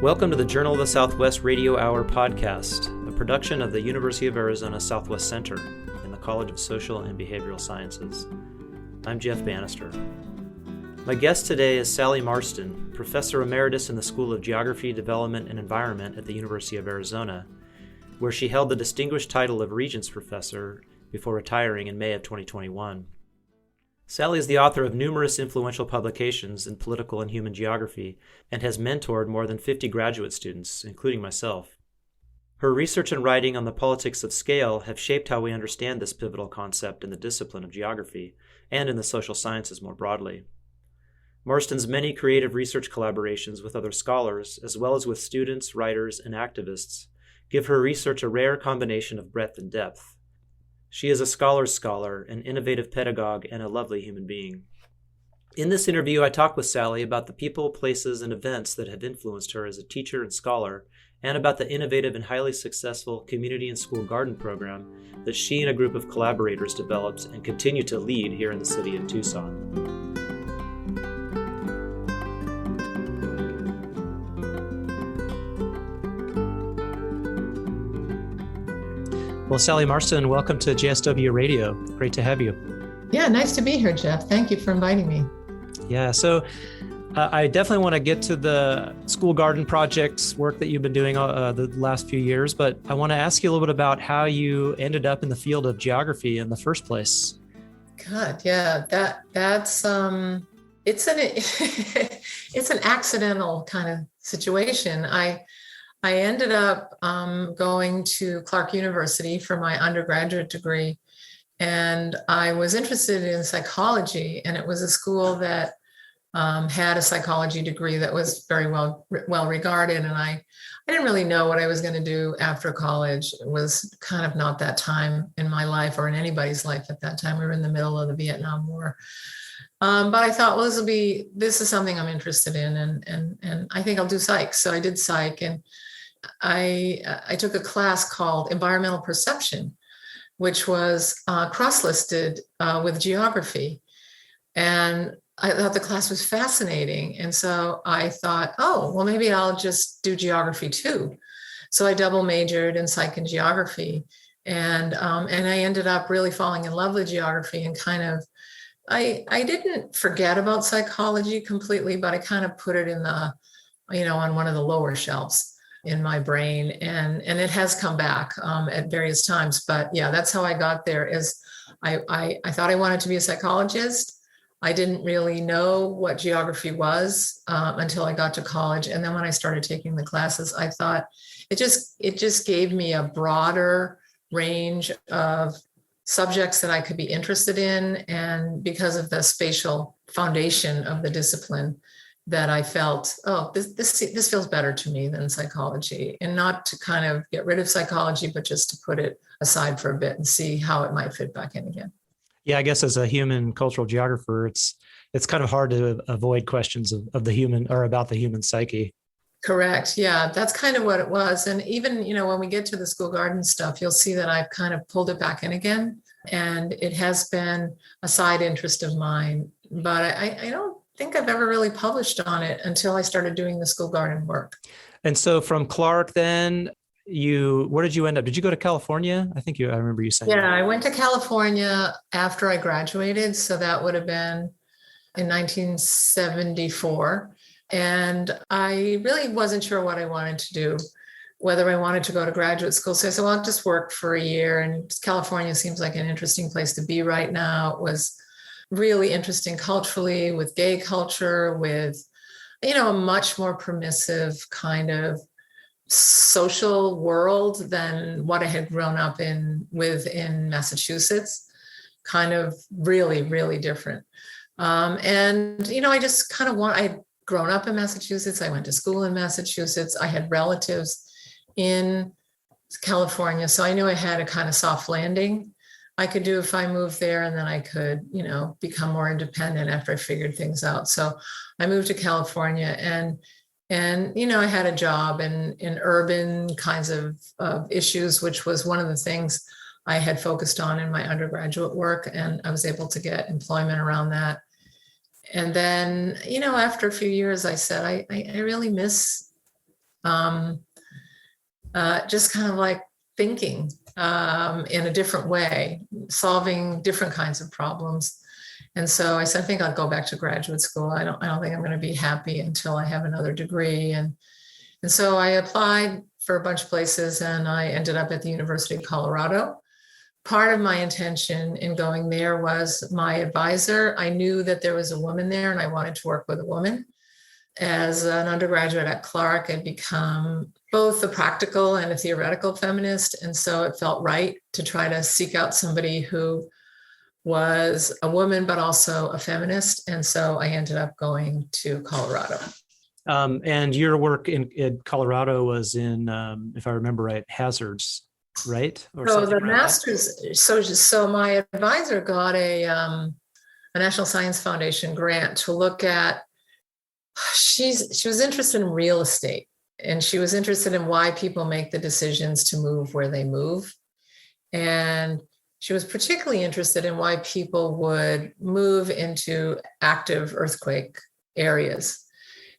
Welcome to the Journal of the Southwest Radio Hour podcast, a production of the University of Arizona Southwest Center in the College of Social and Behavioral Sciences. I'm Jeff Bannister. My guest today is Sallie Marston, Professor Emeritus in the School of Geography, Development, and Environment at the University of Arizona, where she held the distinguished title of Regents Professor before retiring in May of 2021. Sallie is the author of numerous influential publications in political and human geography and has mentored more than 50 graduate students, including myself. Her research and writing on the politics of scale have shaped how we understand this pivotal concept in the discipline of geography and in the social sciences more broadly. Marston's many creative research collaborations with other scholars, as well as with students, writers, and activists, give her research a rare combination of breadth and depth. She is a scholar's scholar, an innovative pedagogue, and a lovely human being. In this interview, I talk with Sallie about the people, places, and events that have influenced her as a teacher and scholar, and about the innovative and highly successful community and school garden program that she and a group of collaborators developed and continue to lead here in the city of Tucson. Well, Sallie Marston, welcome to JSW Radio. Great to have you. Yeah, nice to be here, Jeff. Thank you for inviting me. Yeah, so I definitely want to get to the school garden projects work that you've been doing the last few years, but I want to ask you a little bit about how you ended up in the field of geography in the first place. God, yeah, that's it's an it's an accidental kind of situation. I ended up going to Clark University for my undergraduate degree, and I was interested in psychology, and it was a school that had a psychology degree that was very well regarded, and I didn't really know what I was going to do after college. It was kind of not that time in my life or in anybody's life at that time. We were in the middle of the Vietnam War. But I thought, well, this is something I'm interested in, and I think I'll do psych. So I did psych, and I took a class called Environmental Perception, which was cross-listed with geography. And I thought the class was fascinating. And so I thought, oh, well, maybe I'll just do geography too. So I double majored in psych and geography. And I ended up really falling in love with geography and kind of, I didn't forget about psychology completely, but I kind of put it in the, on one of the lower shelves in my brain, and it has come back at various times. But yeah, that's how I got there. Is I thought I wanted to be a psychologist. I didn't really know what geography was until I got to college, and then when I started taking the classes, I thought it just gave me a broader range of subjects that I could be interested in, and because of the spatial foundation of the discipline, that I felt, oh, this feels better to me than psychology, and not to kind of get rid of psychology, but just to put it aside for a bit and see how it might fit back in again. Yeah, I guess as a human cultural geographer, it's kind of hard to avoid questions of the human or about the human psyche. Correct. Yeah, that's kind of what it was. And even, when we get to the school garden stuff, you'll see that I've kind of pulled it back in again. And it has been a side interest of mine, but I don't think I've ever really published on it until I started doing the school garden work. And so from Clark, then where did you end up? Did you go to California? I remember you saying. Yeah, I went to California after I graduated. So that would have been in 1974. And I really wasn't sure what I wanted to do, whether I wanted to go to graduate school. So I said, well, I'll just work for a year. And California seems like an interesting place to be right now. It was really interesting culturally, with gay culture, with, a much more permissive kind of social world than what I had grown up in Massachusetts, kind of really, really different. I just kind of I'd grown up in Massachusetts. I went to school in Massachusetts. I had relatives in California. So I knew I had a kind of soft landing I could do if I moved there, and then I could, become more independent after I figured things out. So I moved to California, and I had a job in urban kinds of issues, which was one of the things I had focused on in my undergraduate work, and I was able to get employment around that. And then, after a few years, I said, I really miss um, just kind of like thinking in a different way, solving different kinds of problems. And so I said, I think I'll go back to graduate school. I don't think I'm going to be happy until I have another degree. And so I applied for a bunch of places, and I ended up at the University of Colorado. Part of my intention in going there was my advisor. I knew that there was a woman there, and I wanted to work with a woman. As an undergraduate at Clark, I'd become both a practical and a theoretical feminist. And so it felt right to try to seek out somebody who was a woman, but also a feminist. And so I ended up going to Colorado. And your work in Colorado was in, if I remember right, hazards, right? Or so the like master's, so my advisor got a National Science Foundation grant to look at, she was interested in real estate, and she was interested in why people make the decisions to move where they move. And she was particularly interested in why people would move into active earthquake areas,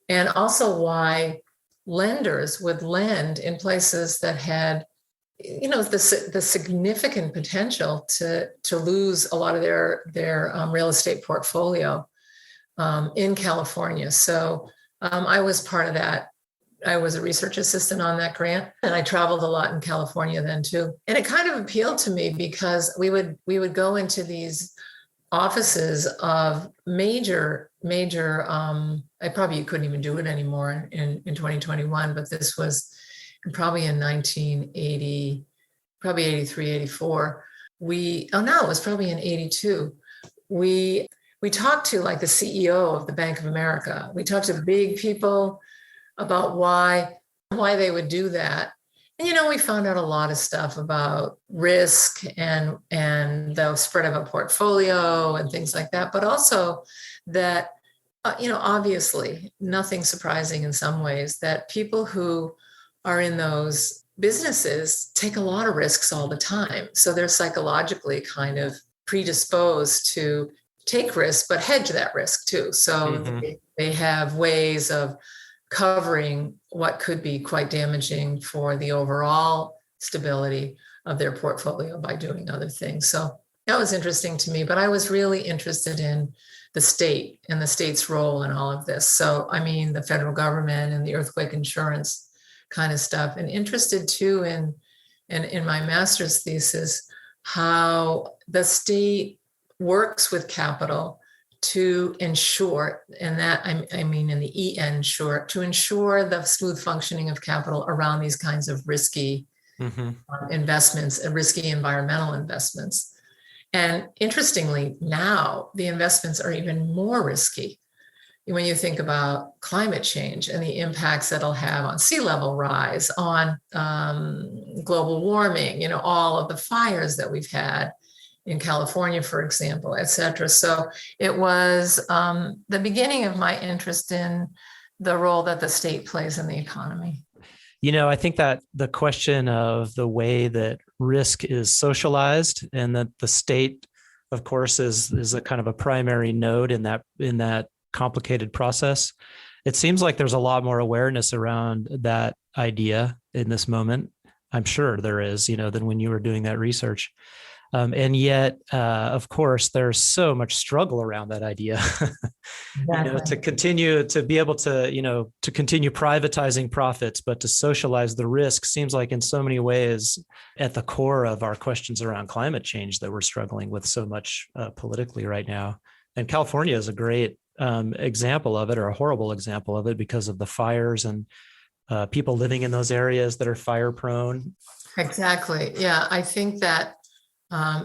and also why lenders would lend in places that had, the significant potential to lose a lot of their real estate portfolio in California. So I was part of that. I was a research assistant on that grant, and I traveled a lot in California then too. And it kind of appealed to me because we would go into these offices of major, I probably couldn't even do it anymore in 2021, but this was probably in 1980, probably 83, 84. It was probably in 82. We talked to like the CEO of the Bank of America. We talked to big people about why they would do that. And, we found out a lot of stuff about risk and the spread of a portfolio and things like that, but also that, obviously nothing surprising in some ways, that people who are in those businesses take a lot of risks all the time. So they're psychologically kind of predisposed to take risks, but hedge that risk too. So they have ways of covering what could be quite damaging for the overall stability of their portfolio by doing other things. So that was interesting to me, but I was really interested in the state and the state's role in all of this. So, the federal government and the earthquake insurance kind of stuff, and interested too in my master's thesis, how the state works with capital to ensure, and that in the EN short, to ensure the smooth functioning of capital around these kinds of risky investments and risky environmental investments. And interestingly, now the investments are even more risky when you think about climate change and the impacts that it'll have on sea level rise, on global warming, all of the fires that we've had in California, for example, et cetera. So it was the beginning of my interest in the role that the state plays in the economy. I think that the question of the way that risk is socialized, and that the state, of course, is a kind of a primary node in that complicated process. It seems like there's a lot more awareness around that idea in this moment. I'm sure there is, than when you were doing that research. And yet, of course, there's so much struggle around that idea. Exactly. To continue to be able to, to continue privatizing profits, but to socialize the risk seems like in so many ways at the core of our questions around climate change that we're struggling with so much politically right now. And California is a great example of it, or a horrible example of it, because of the fires and people living in those areas that are fire prone. Exactly. Yeah, I think that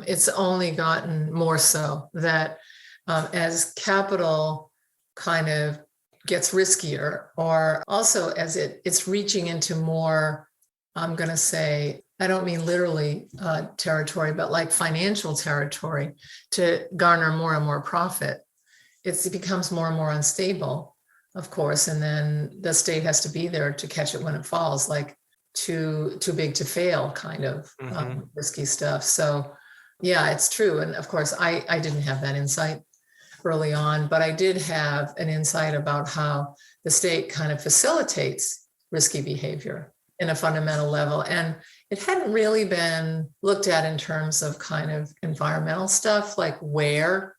it's only gotten more so that as capital kind of gets riskier, or also as it's reaching into more, I'm going to say, I don't mean literally territory, but like financial territory, to garner more and more profit, it becomes more and more unstable, of course. And then the state has to be there to catch it when it falls, like too big to fail kind of risky stuff. So yeah, it's true. And of course, I didn't have that insight early on, but I did have an insight about how the state kind of facilitates risky behavior in a fundamental level. And it hadn't really been looked at in terms of kind of environmental stuff, like where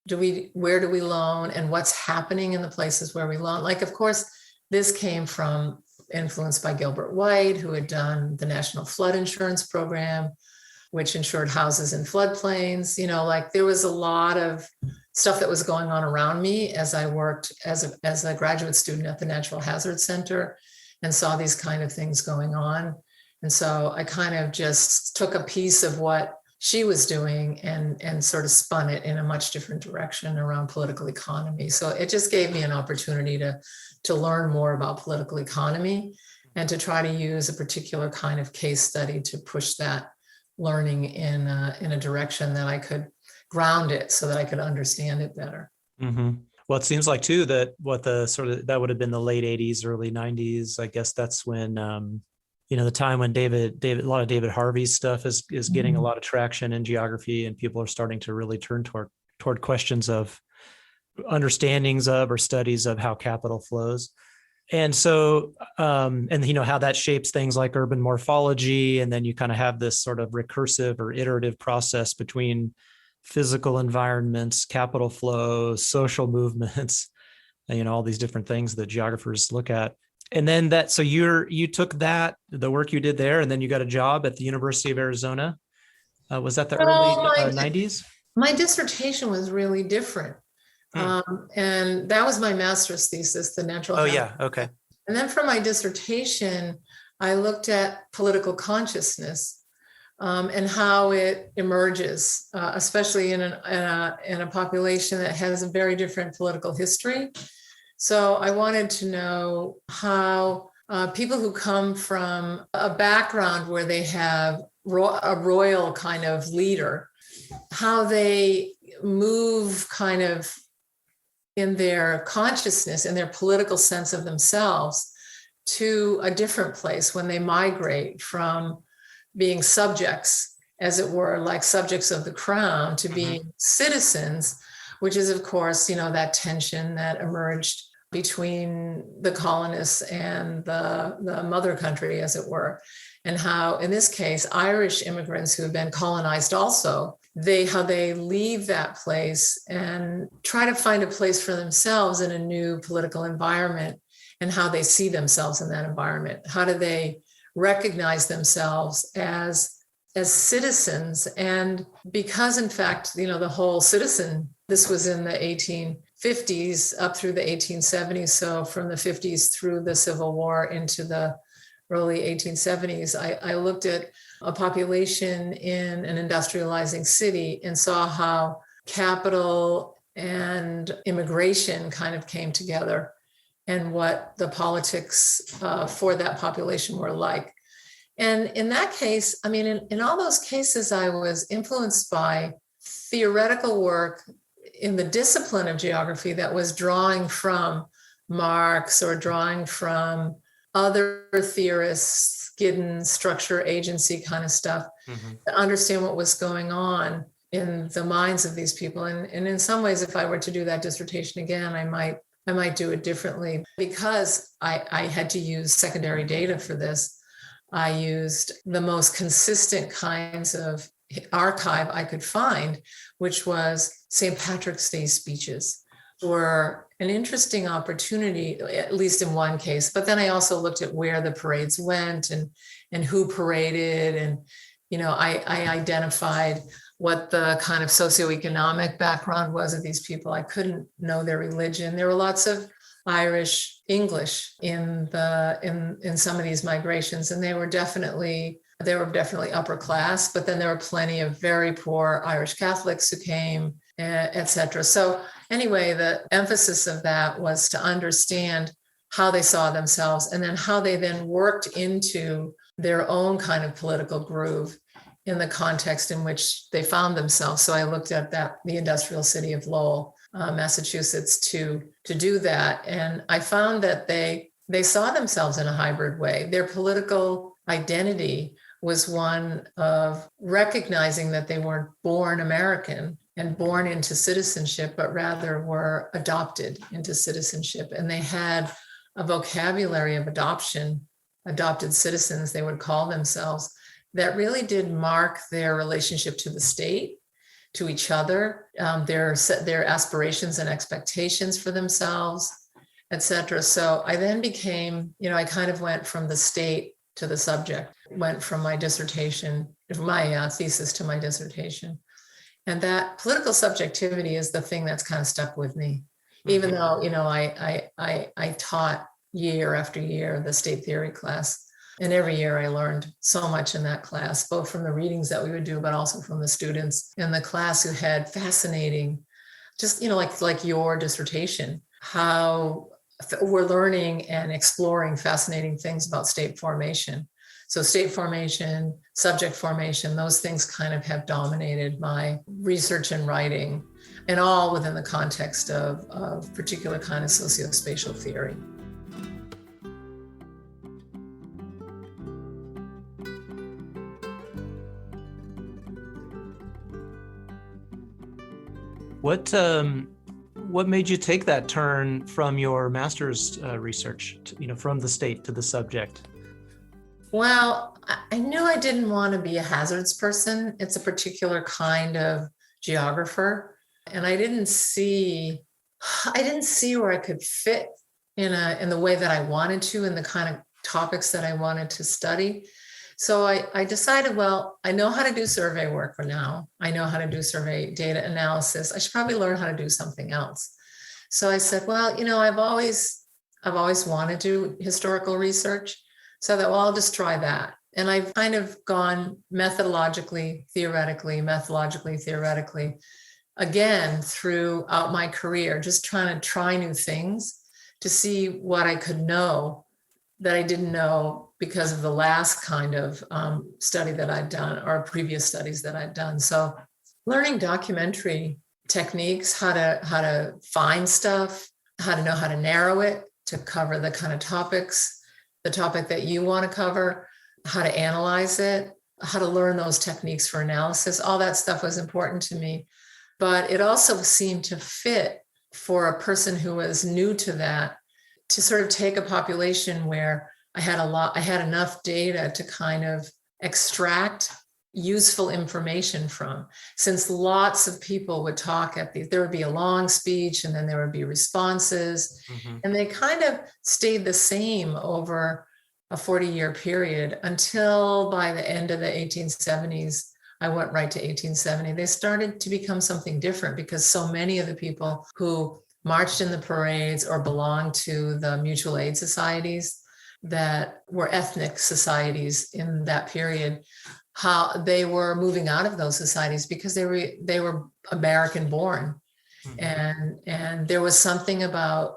do we loan and what's happening in the places where we loan. Like, of course, this came from influenced by Gilbert White, who had done the National Flood Insurance Program, which insured houses in floodplains. Like there was a lot of stuff that was going on around me as I worked as a graduate student at the Natural Hazard Center and saw these kind of things going on. And so I kind of just took a piece of what she was doing and sort of spun it in a much different direction around political economy. So it just gave me an opportunity to learn more about political economy and to try to use a particular kind of case study to push that learning in a direction that I could ground it so that I could understand it better. Mm-hmm. Well, it seems like too that that would have been the late 80s, early 90s. I guess that's when the time when a lot of David Harvey's stuff is getting a lot of traction in geography, and people are starting to really turn toward questions of understandings of or studies of how capital flows. And so, how that shapes things like urban morphology. And then you kind of have this sort of recursive or iterative process between physical environments, capital flow, social movements, all these different things that geographers look at. And then you took the work you did there, and then you got a job at the University of Arizona. Was that the early 90s? My dissertation was really different. And that was my master's thesis, the natural. Oh, yeah. Okay. And then for my dissertation, I looked at political consciousness and how it emerges, especially in a population that has a very different political history. So I wanted to know how people who come from a background where they have a royal kind of leader, how they move kind of in their consciousness and their political sense of themselves to a different place when they migrate from being subjects, as it were, like subjects of the crown, to being citizens, which is, of course, that tension that emerged between the colonists and the mother country, as it were, and how, in this case, Irish immigrants who have been colonized also, how they leave that place and try to find a place for themselves in a new political environment, and how they see themselves in that environment. How do they recognize themselves as citizens? And because, in fact, the whole citizen, this was in the 1850s up through the 1870s. So from the 50s through the Civil War into the early 1870s, I looked at a population in an industrializing city and saw how capital and immigration kind of came together, and what the politics for that population were like. And in that case, in all those cases, I was influenced by theoretical work in the discipline of geography that was drawing from Marx or drawing from other theorists, Giddens, structure, agency kind of stuff, to understand what was going on in the minds of these people. And in some ways, if I were to do that dissertation again, I might do it differently, because I had to use secondary data for this. I used the most consistent kinds of archive I could find, which was St. Patrick's Day speeches, were an interesting opportunity, at least in one case. But then I also looked at where the parades went and who paraded. And, I identified what the kind of socioeconomic background was of these people. I couldn't know their religion. There were lots of Irish English in some of these migrations, and they were definitely upper class, but then there were plenty of very poor Irish Catholics who came, et cetera. So anyway, the emphasis of that was to understand how they saw themselves, and then how they then worked into their own kind of political groove in the context in which they found themselves. So I looked at the industrial city of Lowell, Massachusetts, to do that. And I found that they saw themselves in a hybrid way. Their political identity was one of recognizing that they weren't born American and born into citizenship, but rather were adopted into citizenship. And they had a vocabulary of adopted citizens, they would call themselves, that really did mark their relationship to the state, to each other, their aspirations and expectations for themselves, etc. So I then became, I kind of went from the state to the subject, went from my dissertation, my thesis to my dissertation. And that political subjectivity is the thing that's kind of stuck with me, even though, I taught year after year the state theory class. And every year I learned so much in that class, both from the readings that we would do, but also from the students in the class who had fascinating, just, like your dissertation, how we're learning and exploring fascinating things about state formation. So state formation, subject formation, those things kind of have dominated my research and writing, and all within the context of particular kind of sociospatial theory. What made you take that turn from your master's research, from the state to the subject? Well, I knew I didn't want to be a hazards person. It's a particular kind of geographer, and I didn't see where I could fit in the way that I wanted to, in the kind of topics that I wanted to study. So I decided, well, I know how to do survey work for now. I know how to do survey data analysis. I should probably learn how to do something else. So I said, well, I've always wanted to do historical research. So that, well, I'll just try that. And I've kind of gone methodologically, theoretically, again, throughout my career, just trying to try new things to see what I could know that I didn't know because of the last kind of study that I'd done, or previous studies that I'd done. So learning documentary techniques, how to find stuff, how to know how to narrow it to cover the kind of topics, the topic that you want to cover, how to analyze it, how to learn those techniques for analysis, all that stuff was important to me. But it also seemed to fit for a person who was new to that, to sort of take a population where I had enough data to kind of extract useful information from, since lots of people would talk there would be a long speech and then there would be responses, and they kind of stayed the same over a 40-year period until by the end of the 1870s, I went right to 1870. They started to become something different because so many of the people who marched in the parades or belonged to the mutual aid societies that were ethnic societies in that period, how they were moving out of those societies because they were American born. And there was something about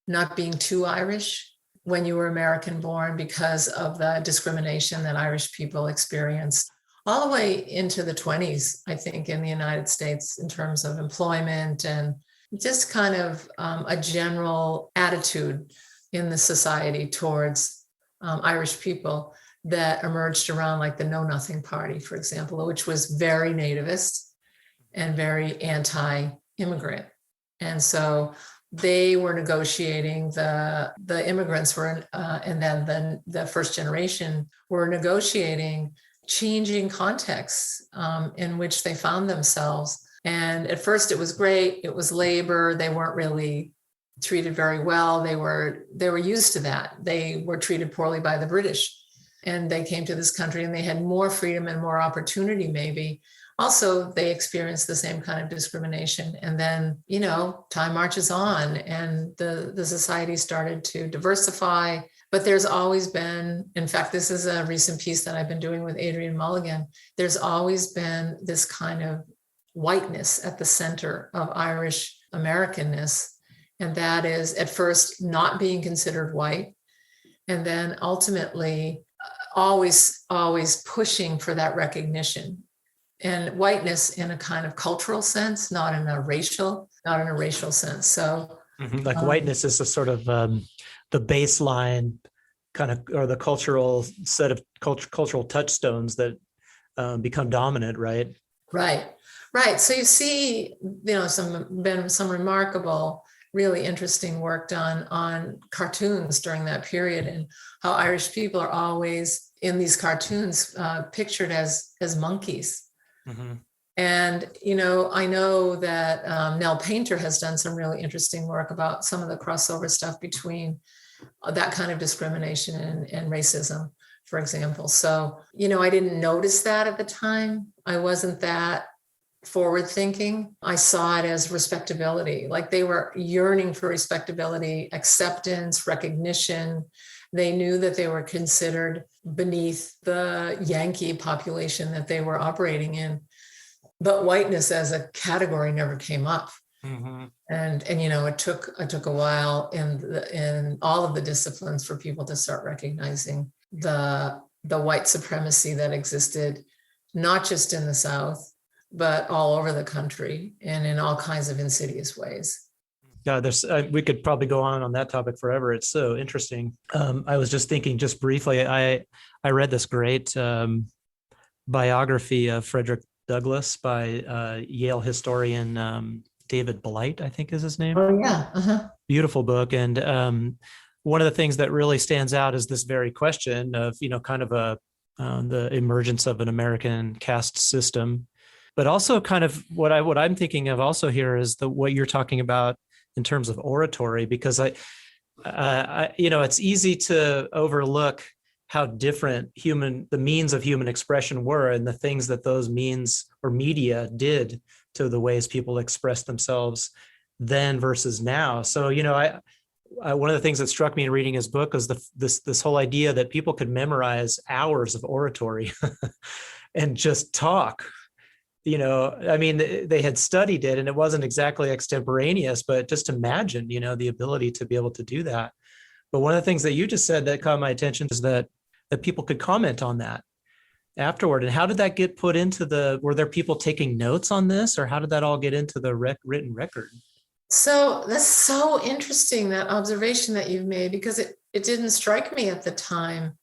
not being too Irish when you were American born because of the discrimination that Irish people experienced all the way into the 20s, I think, in the United States, in terms of employment and just kind of a general attitude in the society towards Irish people that emerged around, like the Know Nothing Party, for example, which was very nativist and very anti-immigrant. And so they were negotiating, the immigrants were, and then the first generation were negotiating changing contexts in which they found themselves. And at first it was great. It was labor. They weren't really treated very well. They were used to that. They were treated poorly by the British. And they came to this country and they had more freedom and more opportunity, maybe. Also, they experienced the same kind of discrimination. And then, time marches on and the society started to diversify. But there's always been, in fact, this is a recent piece that I've been doing with Adrienne Mulligan. There's always been this kind of whiteness at the center of Irish Americanness. And that is at first not being considered white. And then ultimately always pushing for that recognition. And whiteness in a kind of cultural sense, not in a racial sense. So like whiteness is a sort of the baseline kind of, or the cultural set of cultural touchstones that become dominant, right? Right. So you see, some remarkable really interesting work done on cartoons during that period, and how Irish people are always in these cartoons pictured as monkeys. Mm-hmm. And, I know that Nell Painter has done some really interesting work about some of the crossover stuff between that kind of discrimination and racism, for example. So, I didn't notice that at the time. I wasn't that forward thinking. I saw it as respectability, like they were yearning for respectability, acceptance, recognition. They knew that they were considered beneath the Yankee population that they were operating in. But whiteness as a category never came up. Mm-hmm. And it took a while in all of the disciplines for people to start recognizing the white supremacy that existed, not just in the South, but all over the country and in all kinds of insidious ways. Yeah, we could probably go on that topic forever. It's so interesting. I was just thinking, just briefly, I read this great biography of Frederick Douglass by Yale historian David Blight, I think is his name. Oh yeah, Beautiful book. And one of the things that really stands out is this very question of kind of the emergence of an American caste system, but also kind of what I'm thinking of also here is what you're talking about in terms of oratory, because I it's easy to overlook how different the means of human expression were and the things that those means or media did to the ways people express themselves then versus now. So, one of the things that struck me in reading his book was this whole idea that people could memorize hours of oratory and just talk. They had studied it and it wasn't exactly extemporaneous, but just imagine, the ability to be able to do that. But one of the things that you just said that caught my attention is that people could comment on that afterward. And how did that get put into were there people taking notes on this, or how did that all get into the written record? So that's so interesting, that observation that you've made, because it didn't strike me at the time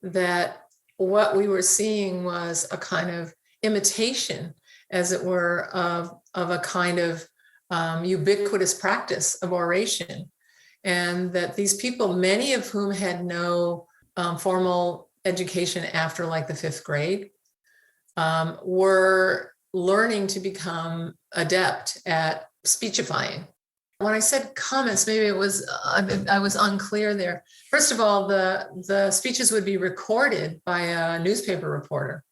that what we were seeing was a kind of imitation, as it were, of a kind of ubiquitous practice of oration. And that these people, many of whom had no formal education after like the 5th grade, were learning to become adept at speechifying. When I said comments, maybe it was I was unclear there. First of all, the speeches would be recorded by a newspaper reporter,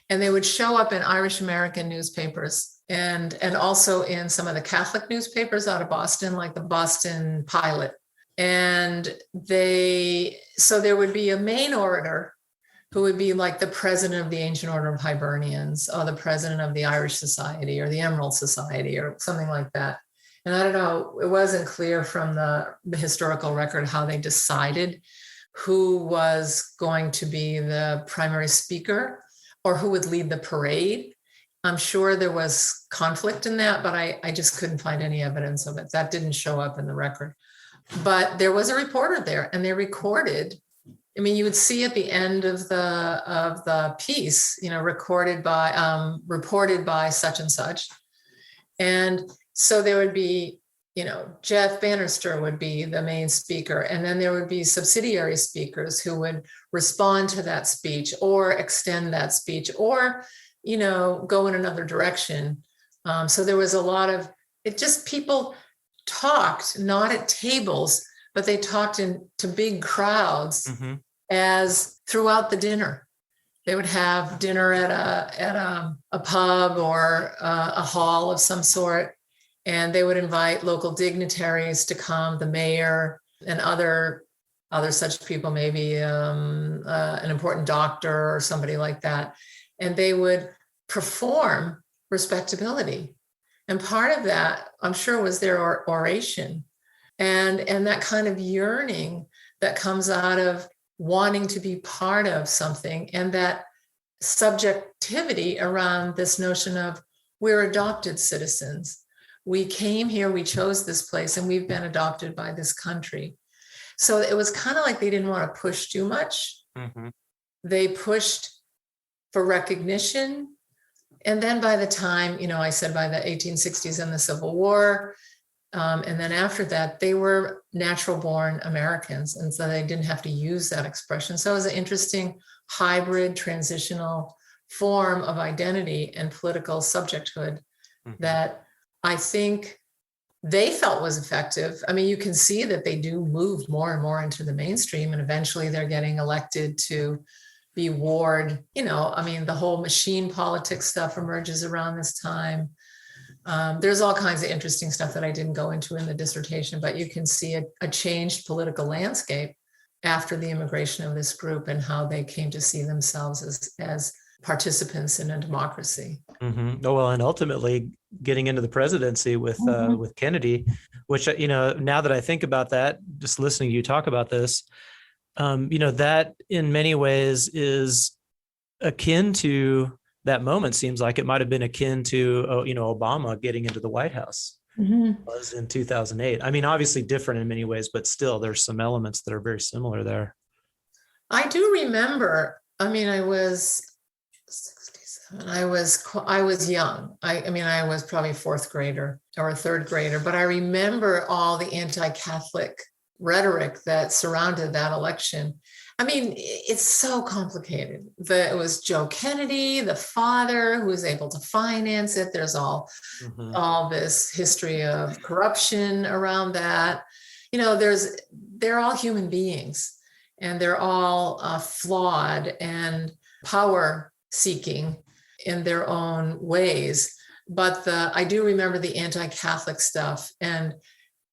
and they would show up in Irish American newspapers and also in some of the Catholic newspapers out of Boston, like the Boston Pilot. And so there would be a main orator who would be like the president of the Ancient Order of Hibernians, or the president of the Irish Society, or the Emerald Society, or something like that. And I don't know, it wasn't clear from the historical record how they decided who was going to be the primary speaker or who would lead the parade. I'm sure there was conflict in that, but I just couldn't find any evidence of it. That didn't show up in the record. But there was a reporter there, and they recorded. I mean, you would see at the end of the piece, reported by such and such. And so there would be, Jeff Bannister would be the main speaker, and then there would be subsidiary speakers who would respond to that speech or extend that speech or, go in another direction. So there was a lot of people talked, not at tables, but they talked to big crowds. Mm-hmm. As throughout the dinner. They would have dinner at a pub or a hall of some sort, and they would invite local dignitaries to come, the mayor and other such people, maybe an important doctor or somebody like that, and they would perform respectability. And part of that, I'm sure, was their oration and that kind of yearning that comes out of wanting to be part of something, and that subjectivity around this notion of we're adopted citizens. We came here, we chose this place, and we've been adopted by this country. So it was kind of like they didn't want to push too much. Mm-hmm. They pushed for recognition. And then by the time, I said by the 1860s and the Civil War, And then after that, they were natural born Americans. And so they didn't have to use that expression. So it was an interesting hybrid transitional form of identity and political subjecthood that I think they felt was effective. I mean, you can see that they do move more and more into the mainstream, and eventually they're getting elected to be ward. I mean, the whole machine politics stuff emerges around this time. There's all kinds of interesting stuff that I didn't go into in the dissertation, but you can see a changed political landscape after the immigration of this group and how they came to see themselves as participants in a democracy. Oh, well, and ultimately getting into the presidency with Kennedy, which, now that I think about that, just listening to you talk about this, that in many ways is akin to that moment. Seems like it might have been akin to, Obama getting into the White House was in 2008. I mean, obviously different in many ways, but still there's some elements that are very similar there. I do remember, I mean, I was 67. I was young. I mean, I was probably fourth grader or third grader, but I remember all the anti-Catholic rhetoric that surrounded that election. I mean, it's so complicated. It was Joe Kennedy, the father, who was able to finance it. There's all this history of corruption around that. They're all human beings, and they're all flawed and power seeking in their own ways. But I do remember the anti-Catholic stuff. And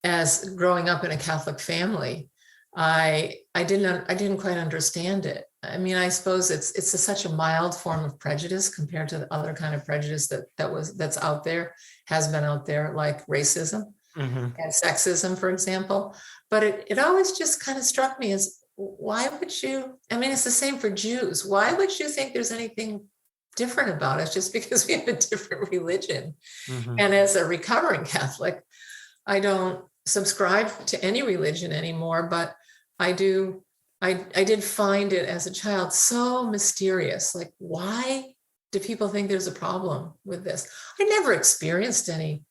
as growing up in a Catholic family, I didn't quite understand it. I mean, I suppose it's such a mild form of prejudice compared to the other kind of prejudice that's out there, has been out there, like racism and sexism, for example. But it always just kind of struck me as, why would you? I mean, it's the same for Jews. Why would you think there's anything different about us just because we have a different religion? And as a recovering Catholic, I don't subscribe to any religion anymore, but I did find it as a child so mysterious. Like, why do people think there's a problem with this? I never experienced any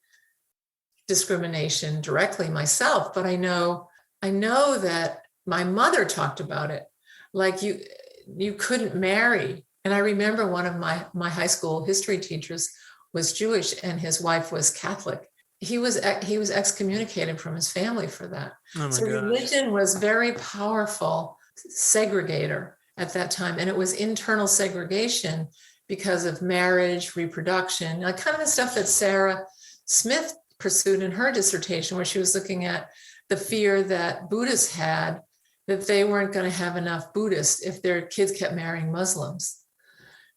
discrimination directly myself, but I know that my mother talked about it. Like, you couldn't marry. And I remember one of my high school history teachers was Jewish and his wife was Catholic. He was excommunicated from his family for that. So religion was very powerful segregator at that time. And it was internal segregation because of marriage, reproduction, like kind of the stuff that Sarah Smith pursued in her dissertation, where she was looking at the fear that Buddhists had that they weren't going to have enough Buddhists if their kids kept marrying Muslims.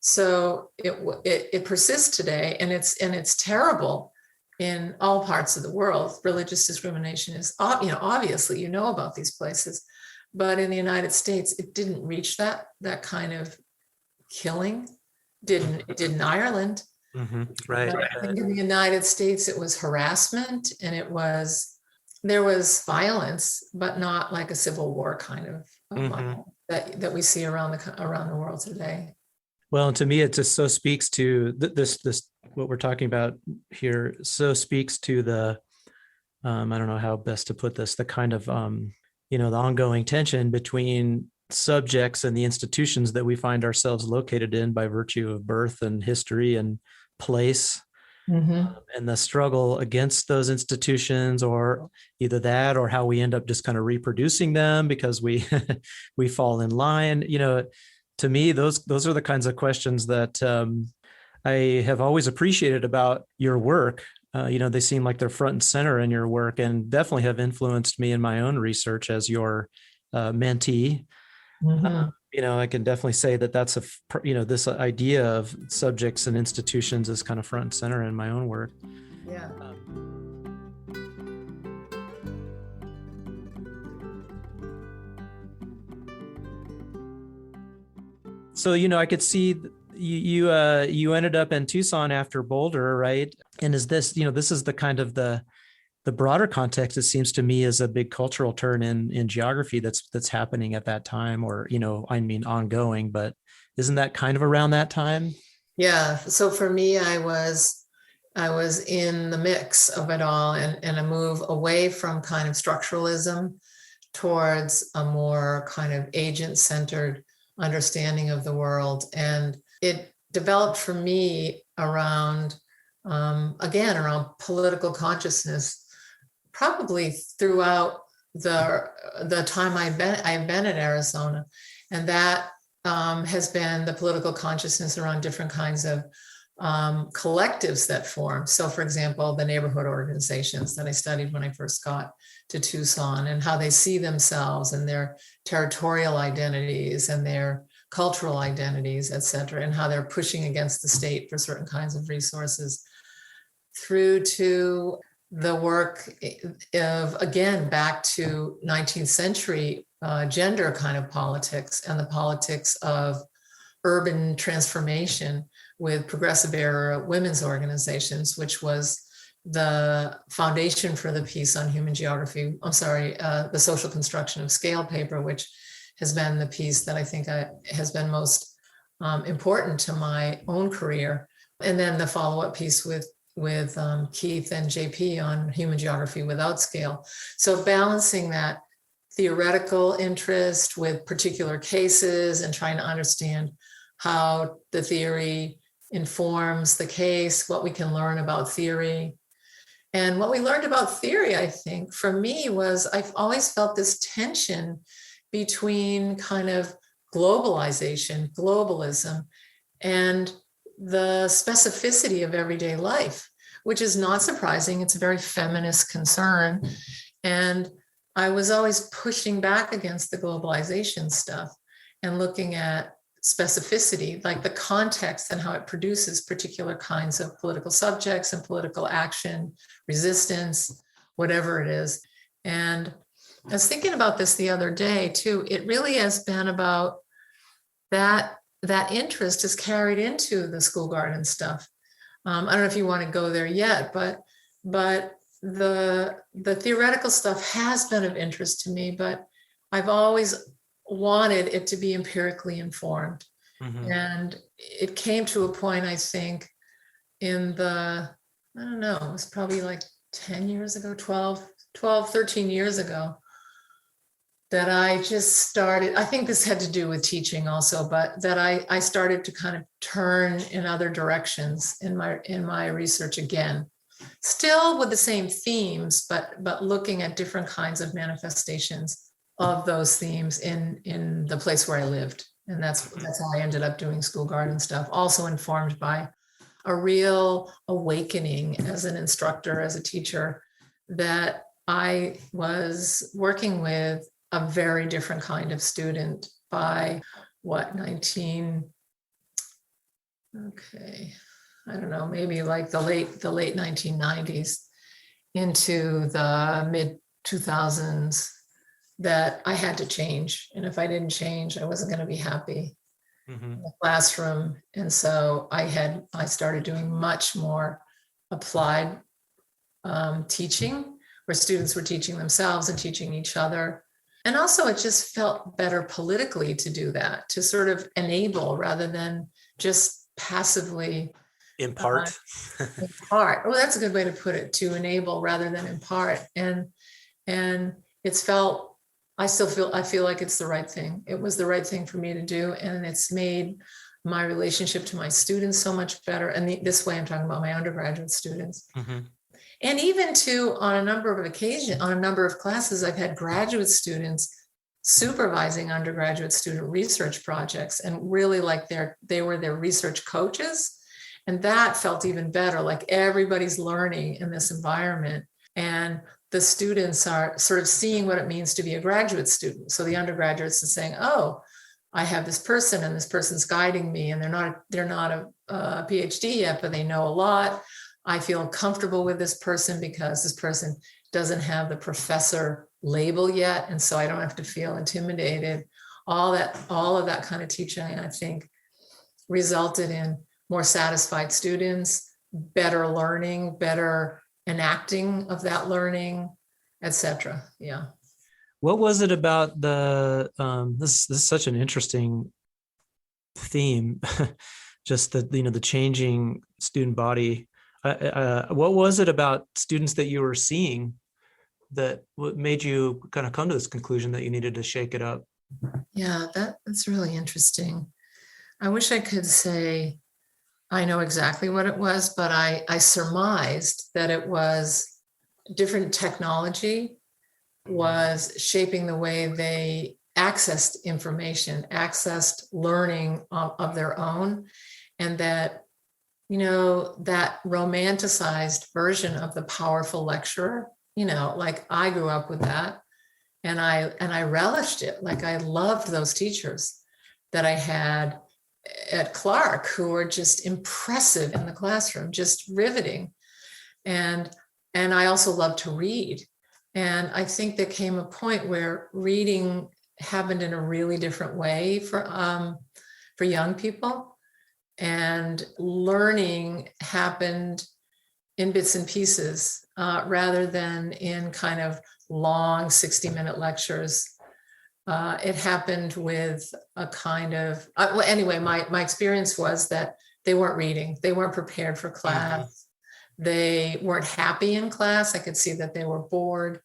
So it persists today, and it's terrible in all parts of the world. Religious discrimination is, obviously, about these places, but in the United States, it didn't reach that kind of killing. It did in Ireland. Right. But I think in the United States, it was harassment, and there was violence, but not like a civil war kind of that we see around the world today. Well, and to me, it just so speaks to this what we're talking about here. So speaks to the I don't know how best to put this, the kind of the ongoing tension between subjects and the institutions that we find ourselves located in by virtue of birth and history and place. And the struggle against those institutions, or either that or how we end up just kind of reproducing them because we fall in line. To me, those are the kinds of questions that I have always appreciated about your work. They seem like they're front and center in your work, and definitely have influenced me in my own research as your mentee. I can definitely say that that's this idea of subjects and institutions is kind of front and center in my own work. Yeah. So, I could see you ended up in Tucson after Boulder, right? And is this, this is the kind of the broader context, it seems to me, is a big cultural turn in geography that's happening at that time, or, ongoing, but isn't that kind of around that time? Yeah. So for me, I was I was in the mix of it all, and a move away from kind of structuralism towards a more kind of agent-centered understanding of the world. And it developed for me around, again, around political consciousness, probably throughout the time I've been at Arizona. And that has been the political consciousness around different kinds of collectives that form. So, for example, the neighborhood organizations that I studied when I first got to Tucson, and how they see themselves and their territorial identities and their cultural identities, et cetera, and how they're pushing against the state for certain kinds of resources, through to the work of, again, back to 19th century gender kind of politics and the politics of urban transformation with progressive era women's organizations, which was the foundation for the piece on human geography. The social construction of scale paper, which has been the piece that I think has been most important to my own career. And then the follow-up piece with Keith and JP on human geography without scale. So balancing that theoretical interest with particular cases and trying to understand how the theory informs the case, what we can learn about theory. And what we learned about theory, I think, for me was I've always felt this tension between kind of globalization, globalism, and the specificity of everyday life, which is not surprising. It's a very feminist concern. And I was always pushing back against the globalization stuff and looking at specificity, like the context and how it produces particular kinds of political subjects and political action, resistance, whatever it is. And I was thinking about this the other day too. It really has been about that interest is carried into the school garden stuff. I don't know if you want to go there yet, but the theoretical stuff has been of interest to me, but I've always wanted it to be empirically informed. Mm-hmm. And it came to a point, I think, in I don't know, it was probably like 10 years ago, 13 years ago, that I just started, I think this had to do with teaching also, but that I started to kind of turn in other directions in my research again, still with the same themes, but looking at different kinds of manifestations of those themes in the place where I lived. And that's how I ended up doing school garden stuff, also informed by a real awakening as an instructor, as a teacher, that I was working with a very different kind of student by maybe like the late 1990s into the mid 2000s, that I had to change. And if I didn't change, I wasn't going to be happy in the classroom. And so I started doing much more applied teaching, where students were teaching themselves and teaching each other. And also it just felt better politically to do that, to sort of enable rather than just passively impart. Impart. Oh, that's a good way to put it, to enable rather than impart. And it's felt, I feel like it's the right thing. It was the right thing for me to do. And it's made my relationship to my students so much better. And this way I'm talking about my undergraduate students. Mm-hmm. And even on a number of classes, I've had graduate students supervising undergraduate student research projects, and really like they were their research coaches. And that felt even better, like everybody's learning in this environment. And the students are sort of seeing what it means to be a graduate student. So the undergraduates are saying, oh, I have this person and this person's guiding me, and they're not a PhD yet, but they know a lot. I feel comfortable with this person because this person doesn't have the professor label yet. And so I don't have to feel intimidated. All of that kind of teaching, I think, resulted in more satisfied students, better learning, better enacting of that learning, etc. Yeah. What was it about this is such an interesting theme, just the changing student body. What was it about students that you were seeing that made you kind of come to this conclusion that you needed to shake it up? Yeah, that's really interesting. I wish I could say I know exactly what it was, but I surmised that it was different technology was shaping the way they accessed information, accessed learning of their own, and that, that romanticized version of the powerful lecturer, like I grew up with that, and I relished it. Like I loved those teachers that I had at Clark who were just impressive in the classroom, just riveting. And I also loved to read. And I think there came a point where reading happened in a really different way for young people. And learning happened in bits and pieces rather than in kind of long 60-minute lectures. It happened with a kind of, well, anyway, my experience was that they weren't reading. They weren't prepared for class. They weren't happy in class. I could see that they were bored.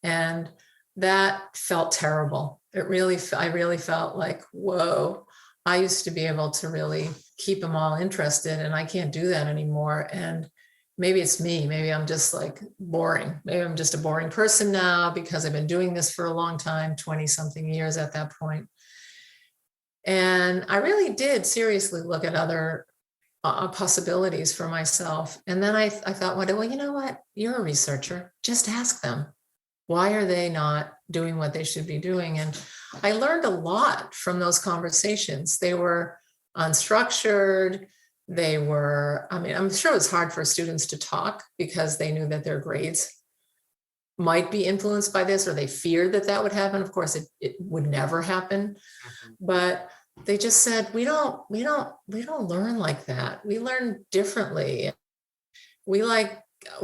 And that felt terrible. I really felt like, whoa, I used to be able to really keep them all interested, and I can't do that anymore. And maybe it's me. Maybe I'm just like boring. Maybe I'm just a boring person now because I've been doing this for a long time, 20 something years at that point. And I really did seriously look at other possibilities for myself. And then I thought, well, you know what? You're a researcher. Just ask them. Why are they not doing what they should be doing? And I learned a lot from those conversations. They were unstructured. They were, I'm sure it's hard for students to talk because they knew that their grades might be influenced by this, or they feared that would happen. Of course, it would never happen. But they just said, we don't learn like that. We learn differently. We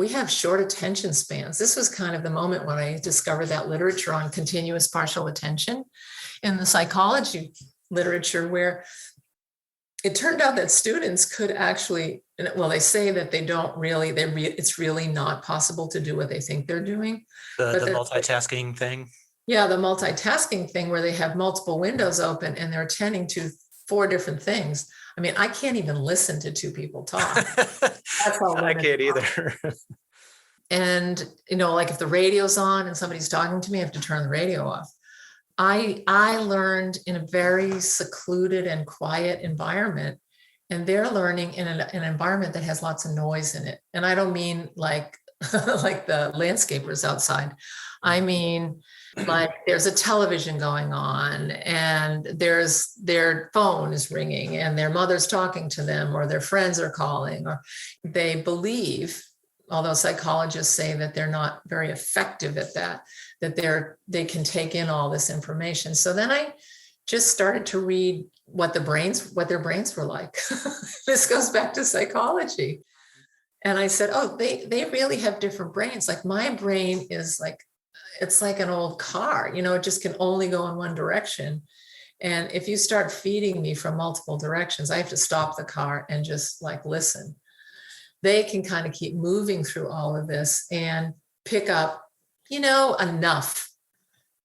have short attention spans. This was kind of the moment when I discovered that literature on continuous partial attention in the psychology literature, where it turned out that students could actually, well, they say that they don't really, it's really not possible to do what they think they're doing. The multitasking thing. Yeah, the multitasking thing where they have multiple windows open and they're attending to 4 different things. I can't even listen to 2 people talk. That's how I can't either. And, like if the radio's on and somebody's talking to me, I have to turn the radio off. I learned in a very secluded and quiet environment, and they're learning in an environment that has lots of noise in it. And I don't mean like like the landscapers outside. I mean, like there's a television going on, and their phone is ringing, and their mother's talking to them, or their friends are calling, or they believe, although psychologists say that they're not very effective at that they can take in all this information. So then I just started to read what their brains were like. This goes back to psychology. And I said, oh, they really have different brains. Like my brain is like, it's like an old car, it just can only go in one direction. And if you start feeding me from multiple directions, I have to stop the car and just like listen. They can kind of keep moving through all of this and pick up, enough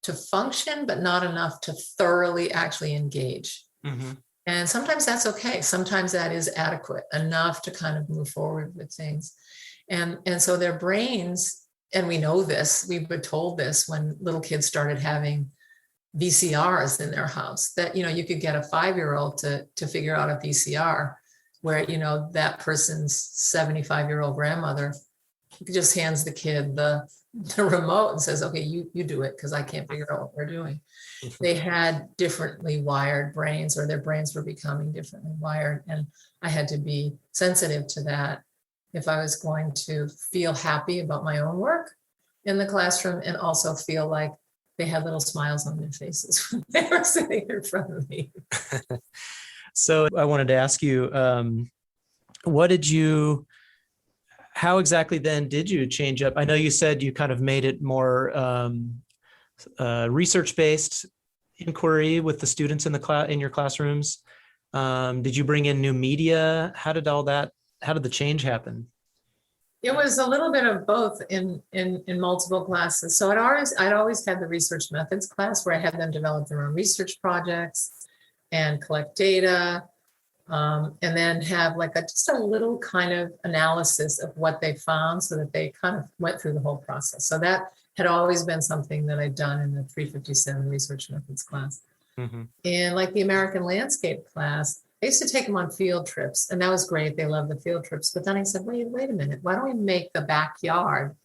to function, but not enough to thoroughly actually engage. Mm-hmm. And sometimes that's okay. Sometimes that is adequate, enough to kind of move forward with things. And so their brains, and we know this, we were told this when little kids started having VCRs in their house, that, you could get a 5-year-old to figure out a VCR where, that person's 75-year-old grandmother just hands the kid the remote and says, okay, you do it, because I can't figure out what we're doing. They had differently wired brains, or their brains were becoming differently wired. And I had to be sensitive to that if I was going to feel happy about my own work in the classroom, and also feel like they had little smiles on their faces when they were sitting in front of me. So I wanted to ask you, how exactly then did you change up? I know you said you kind of made it more research-based inquiry with the students in your classrooms. Did you bring in new media? How did the change happen? It was a little bit of both in multiple classes. So I'd always had the research methods class where I had them develop their own research projects and collect data, and then have like just a little kind of analysis of what they found so that they kind of went through the whole process. So that had always been something that I'd done in the 357 research methods class. Mm-hmm. And like the American landscape class, I used to take them on field trips, and that was great. They loved the field trips. But then I said, wait a minute, why don't we make the backyard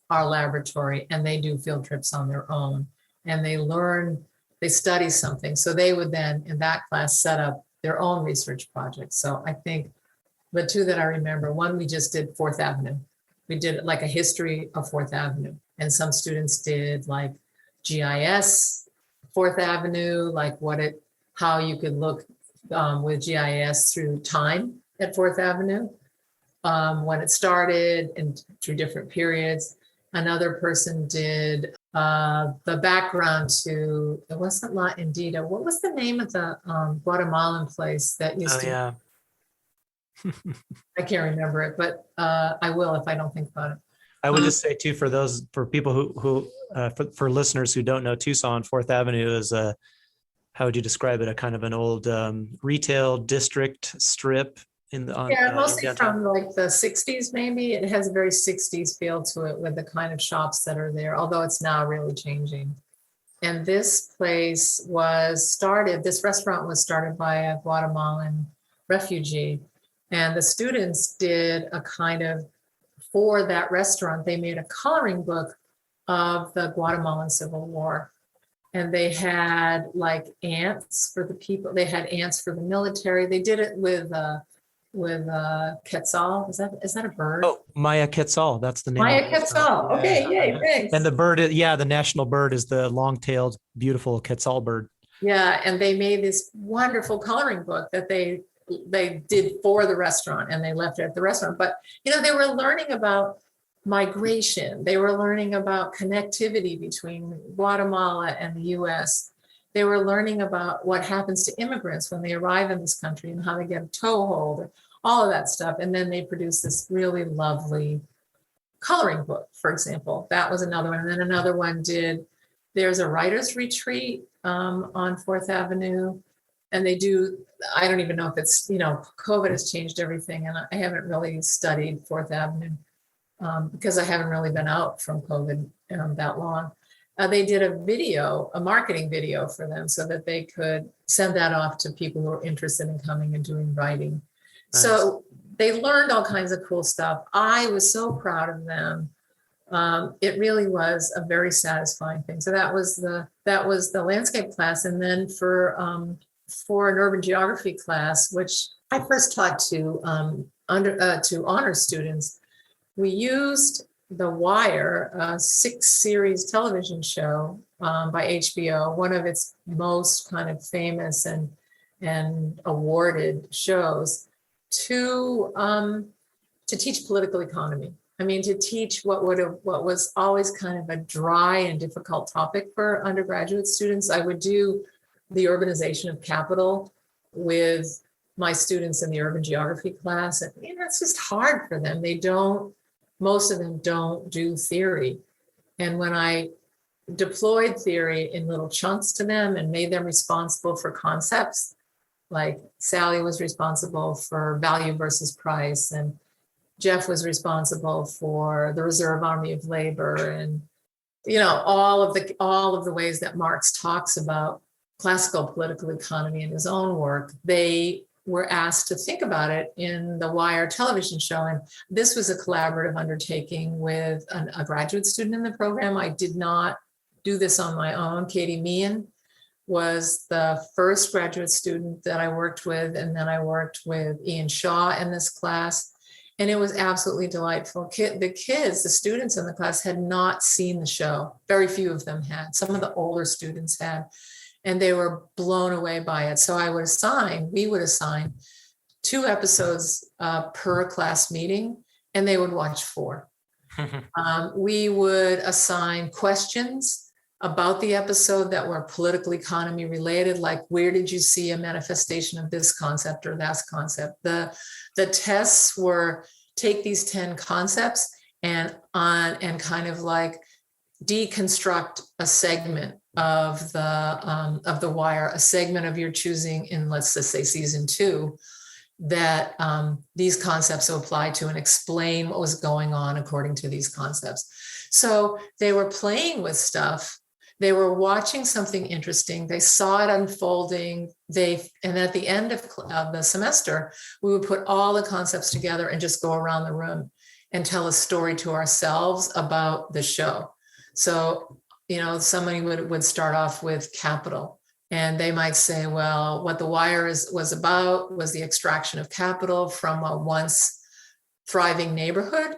our laboratory, and they do field trips on their own, and they study something. So they would then in that class set up their own research projects. So I think the two that I remember, one, we just did Fourth Avenue. We did like a history of Fourth Avenue, and some students did like GIS Fourth Avenue, like how you could look with GIS through time at Fourth Avenue, when it started and through different periods. Another person did the background to, it wasn't La Indita. What was the name of the Guatemalan place that used to? Yeah. I can't remember it, but I will if I don't think about it. I would just say too, for people who for listeners who don't know Tucson, Fourth Avenue is how would you describe it? A kind of an old retail district strip mostly from like the 60s, maybe. It has a very 60s feel to it with the kind of shops that are there, although it's now really changing. And this restaurant was started by a Guatemalan refugee. And the students did for that restaurant, they made a coloring book of the Guatemalan Civil War. And they had like ants for the people. They had ants for the military. They did it with Quetzal. Is that a bird? Oh, Maya Quetzal. That's the name. Maya Quetzal. Yeah. Okay, yay, thanks. And the bird, the national bird is the long-tailed, beautiful Quetzal bird. Yeah, and they made this wonderful coloring book that they did for the restaurant, and they left it at the restaurant. But they were learning about migration. They were learning about connectivity between Guatemala and the U.S. They were learning about what happens to immigrants when they arrive in this country and how they get a toehold, all of that stuff. And then they produced this really lovely coloring book, for example. That was another one. And then another one there's a writer's retreat on Fourth Avenue. And they do, I don't even know if it's, COVID has changed everything. And I haven't really studied Fourth Avenue because I haven't really been out from COVID that long. They did a marketing video for them so that they could send that off to people who are interested in coming and doing writing. Nice. So they learned all kinds of cool stuff. I was so proud of them. It really was a very satisfying thing. So that was the landscape class. And then for an urban geography class, which I first taught to honor students, we used The Wire, a 6-series television show by HBO, one of its most kind of famous and awarded shows, to teach political economy. I mean, to teach what was always kind of a dry and difficult topic for undergraduate students. I would do the urbanization of capital with my students in the urban geography class. And it's just hard for them. Most of them don't do theory. And when I deployed theory in little chunks to them and made them responsible for concepts, like Sallie was responsible for value versus price, and Jeff was responsible for the reserve army of labor, and all of the ways that Marx talks about classical political economy in his own work. They were asked to think about it in the Wire television show. And this was a collaborative undertaking with a graduate student in the program. I did not do this on my own. Katie Meehan was the first graduate student that I worked with. And then I worked with Ian Shaw in this class. And it was absolutely delightful. The students in the class had not seen the show. Very few of them had. Some of the older students had. And they were blown away by it. So we would assign 2 episodes per class meeting, and they would watch 4. We would assign questions about the episode that were political economy related, like where did you see a manifestation of this concept or that concept? The tests were take these 10 concepts and kind of like deconstruct a segment of the wire, a segment of your choosing in, let's just say, season 2, that these concepts apply to, and explain what was going on according to these concepts. So they were playing with stuff. They were watching something interesting. They saw it unfolding. And at the end of the semester, we would put all the concepts together and just go around the room and tell a story to ourselves about the show. So, somebody would start off with capital, and they might say, well, what The Wire was about was the extraction of capital from a once thriving neighborhood.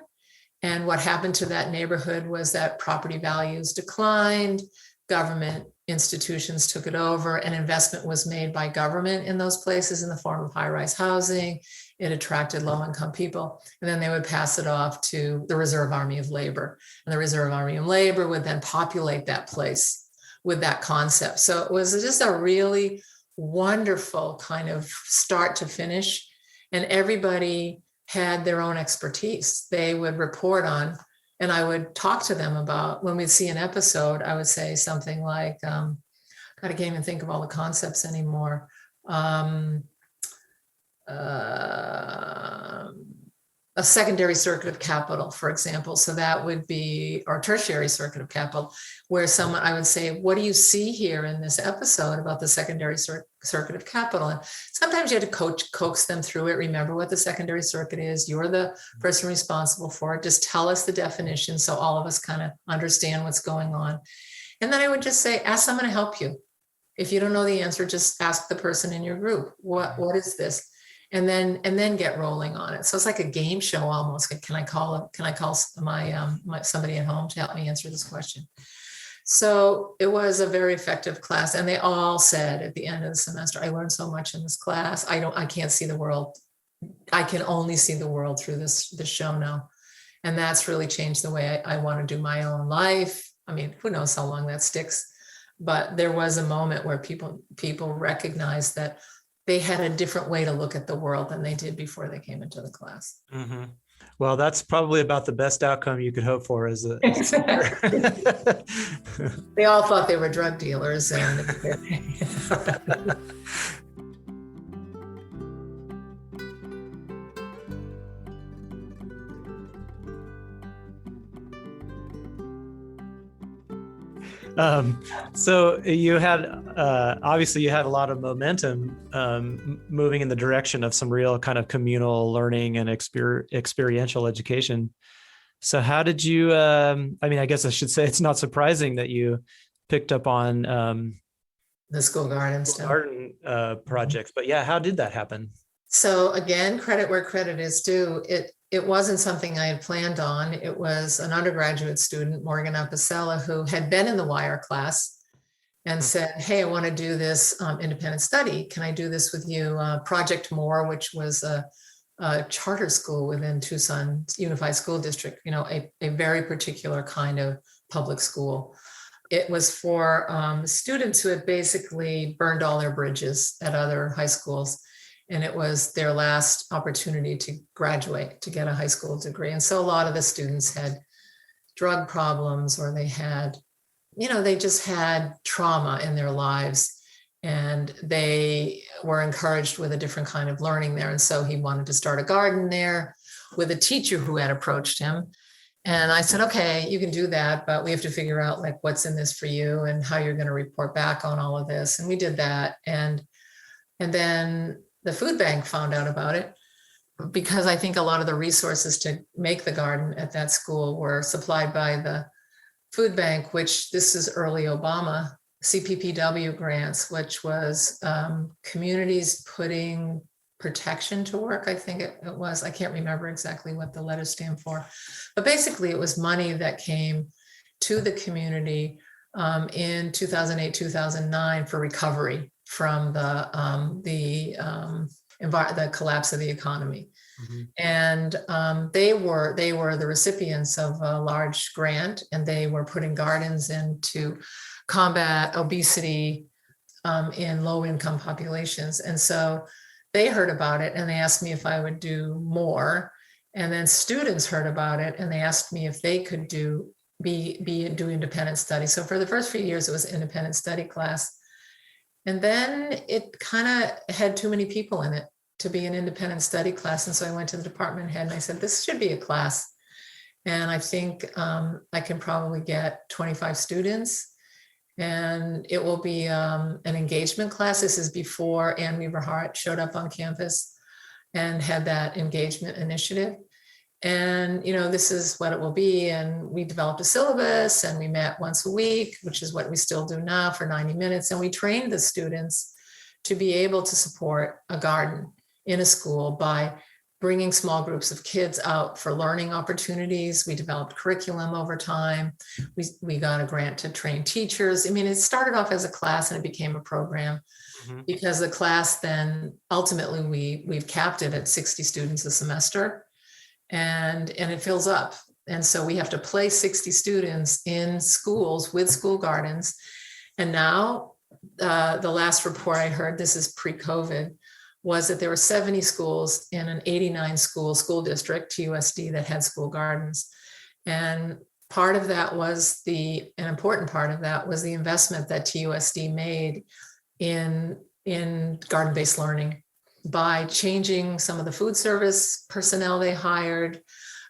And what happened to that neighborhood was that property values declined, government institutions took it over, and investment was made by government in those places in the form of high-rise housing. It attracted low-income people, and then they would pass it off to the Reserve Army of Labor, and the Reserve Army of Labor would then populate that place with that concept. So it was just a really wonderful kind of start to finish, and everybody had their own expertise. They would report on, and I would talk to them about, when we'd see an episode, I would say something like, God, I can't even think of all the concepts anymore. A secondary circuit of capital, for example. So that would be, or tertiary circuit of capital, where I would say, what do you see here in this episode about the secondary circuit of capital? And sometimes you had to coax them through it. Remember what the secondary circuit is. You're the person responsible for it. Just tell us the definition so all of us kind of understand what's going on. And then I would just say, ask someone to help you. If you don't know the answer, just ask the person in your group, what is this? And then get rolling on it. So it's like a game show almost. Can I call my somebody at home to help me answer this question? So it was a very effective class, and they all said at the end of the semester, I learned so much in this class. I can't see the world. I can only see the world through this show now, and that's really changed the way I want to do my own life. I mean, who knows how long that sticks, but there was a moment where people recognized that they had a different way to look at the world than they did before they came into the class. Mm-hmm. Well, that's probably about the best outcome you could hope for as a They all thought they were drug dealers. And so you had, obviously you had a lot of momentum moving in the direction of some real kind of communal learning and experiential education. So how did you, I guess I should say it's not surprising that you picked up on the school garden projects, but yeah, how did that happen? So again, credit where credit is due. It wasn't something I had planned on. It was an undergraduate student, Morgan Apicella, who had been in the Wire class and said, hey, I want to do this independent study. Can I do this with you? Project Moore, which was a charter school within Tucson Unified School District, a very particular kind of public school. It was for students who had basically burned all their bridges at other high schools. And it was their last opportunity to graduate, to get a high school degree. And so a lot of the students had drug problems, or they had, they just had trauma in their lives. And they were encouraged with a different kind of learning there. And so he wanted to start a garden there with a teacher who had approached him. And I said, okay, you can do that, but we have to figure out like what's in this for you and how you're going to report back on all of this. And we did that. And then the food bank found out about it, because I think a lot of the resources to make the garden at that school were supplied by the food bank, which this is early Obama, CPPW grants, which was communities putting protection to work. I think it was, I can't remember exactly what the letters stand for, but basically it was money that came to the community in 2008, 2009 for recovery from the collapse of the economy. Mm-hmm. And they were the recipients of a large grant, and they were putting gardens in to combat obesity in low-income populations. And so they heard about it, and they asked me if I would do more. And then students heard about it and they asked me if they could be doing independent study. So for the first few years, it was independent study class. And then it kind of had too many people in it to be an independent study class. And so I went to the department head and I said, this should be a class. And I think I can probably get 25 students. And it will be an engagement class. This is before Ann Weaver Hart showed up on campus and had that engagement initiative. And, this is what it will be. And we developed a syllabus and we met once a week, which is what we still do now for 90 minutes. And we trained the students to be able to support a garden in a school by bringing small groups of kids out for learning opportunities. We developed curriculum over time. We got a grant to train teachers. I mean, it started off as a class and it became a program because the class then ultimately we've capped it at 60 students a semester and it fills up. And so we have to place 60 students in schools with school gardens. And now the last report I heard, this is pre-COVID, was that there were 70 schools in an 89 school district, TUSD, that had school gardens. And part of that was an important part of that was the investment that TUSD made in garden-based learning by changing some of the food service personnel they hired,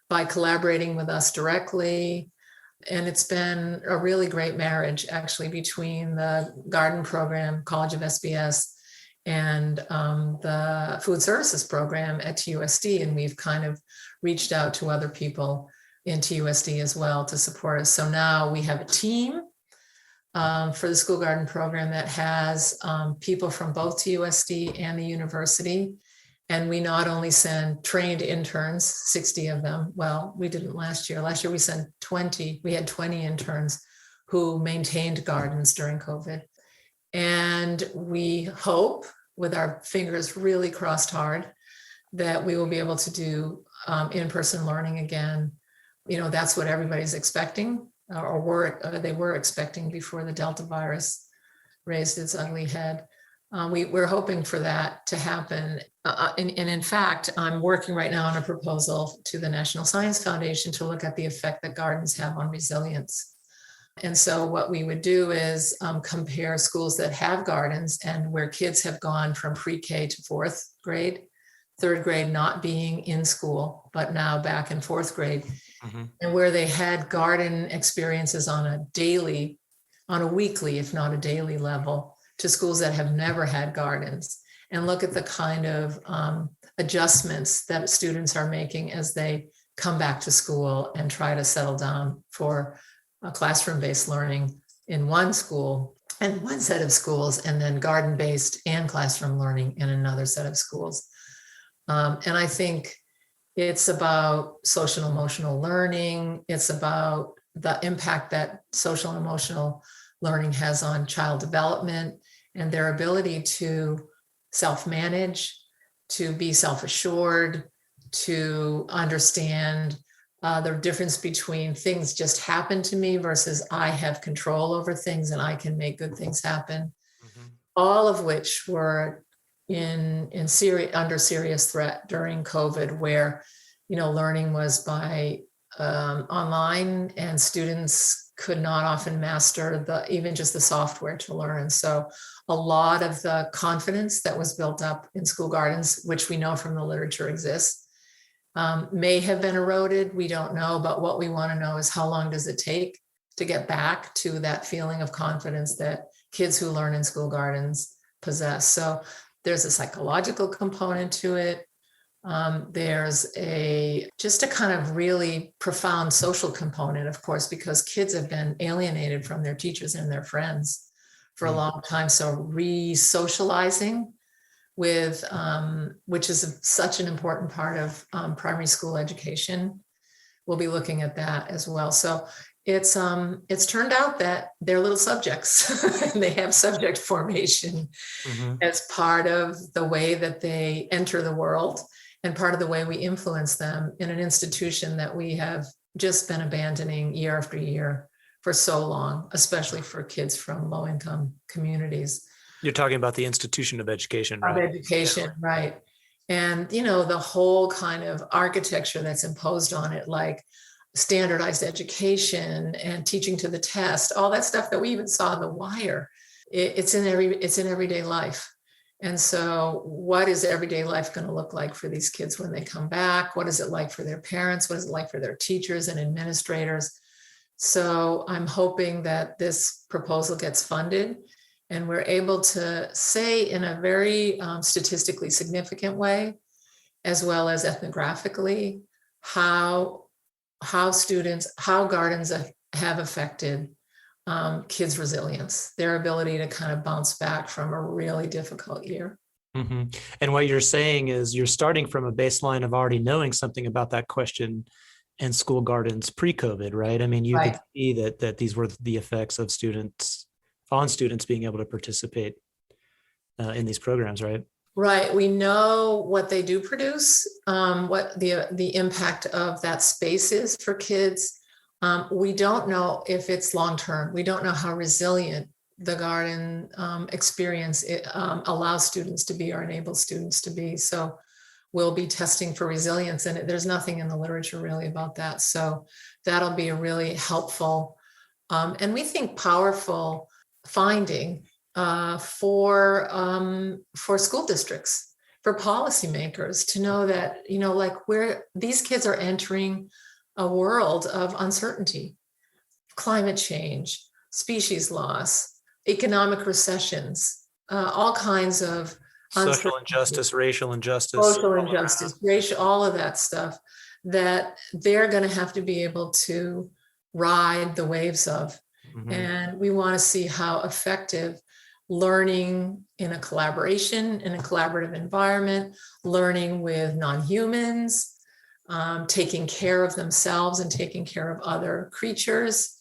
by collaborating with us directly. And it's been a really great marriage, actually, between the garden program, College of SBS, and the food services program at TUSD. And we've kind of reached out to other people in TUSD as well to support us. So now we have a team for the school garden program that has people from both TUSD and the university. And we not only send trained interns, 60 of them. Well, we didn't last year. Last year we sent 20. We had 20 interns who maintained gardens during COVID. And we hope, with our fingers really crossed hard, that we will be able to do in-person learning again. That's what everybody's expecting, they were expecting before the Delta virus raised its ugly head. We're hoping for that to happen. And in fact, I'm working right now on a proposal to the National Science Foundation to look at the effect that gardens have on resilience. And so what we would do is compare schools that have gardens and where kids have gone from pre-K to fourth grade, third grade not being in school, but now back in fourth grade, and where they had garden experiences on a weekly, if not a daily level, to schools that have never had gardens, and look at the kind of adjustments that students are making as they come back to school and try to settle down for classroom-based learning in one school and one set of schools, and then garden-based and classroom learning in another set of schools. And I think it's about social and emotional learning. It's about the impact that social and emotional learning has on child development and their ability to self-manage, to be self-assured, to understand the difference between things just happen to me versus I have control over things and I can make good things happen. All of which were under serious threat during COVID, where learning was by online, and students could not often master even just the software to learn. So a lot of the confidence that was built up in school gardens, which we know from the literature exists, may have been eroded. We don't know, but what we want to know is how long does it take to get back to that feeling of confidence that kids who learn in school gardens possess. So there's a psychological component to it. There's just a kind of really profound social component, of course, because kids have been alienated from their teachers and their friends for a long time. So re-socializing with, which is such an important part of primary school education. We'll be looking at that as well. So it's turned out that they're little subjects and they have subject formation as part of the way that they enter the world and part of the way we influence them in an institution that we have just been abandoning year after year for so long, especially for kids from low-income communities. You're talking about the institution of education, right? Of education, right. And, the whole kind of architecture that's imposed on it, like standardized education and teaching to the test, all that stuff that we even saw in The Wire, it's in everyday life. And so what is everyday life going to look like for these kids when they come back? What is it like for their parents? What is it like for their teachers and administrators? So I'm hoping that this proposal gets funded and we're able to say in a very statistically significant way, as well as ethnographically, how gardens have affected kids' resilience, their ability to kind of bounce back from a really difficult year. Mm-hmm. And what you're saying is you're starting from a baseline of already knowing something about that question and school gardens pre-COVID, right? I mean, you Right. could see that these were the effects of students being able to participate in these programs, right? Right. We know what they do produce, what the impact of that space is for kids. We don't know if it's long-term. We don't know how resilient the garden experience allows students to be or enables students to be. So we'll be testing for resilience, and there's nothing in the literature really about that. So that'll be a really helpful and we think powerful finding for school districts, for policymakers to know that, like where these kids are entering a world of uncertainty, climate change, species loss, economic recessions, all kinds of Social injustice, racial injustice, social injustice, racial, all of that stuff that they're going to have to be able to ride the waves of. Mm-hmm. And we want to see how effective learning in a collaboration, in a collaborative environment, learning with non-humans, taking care of themselves and taking care of other creatures,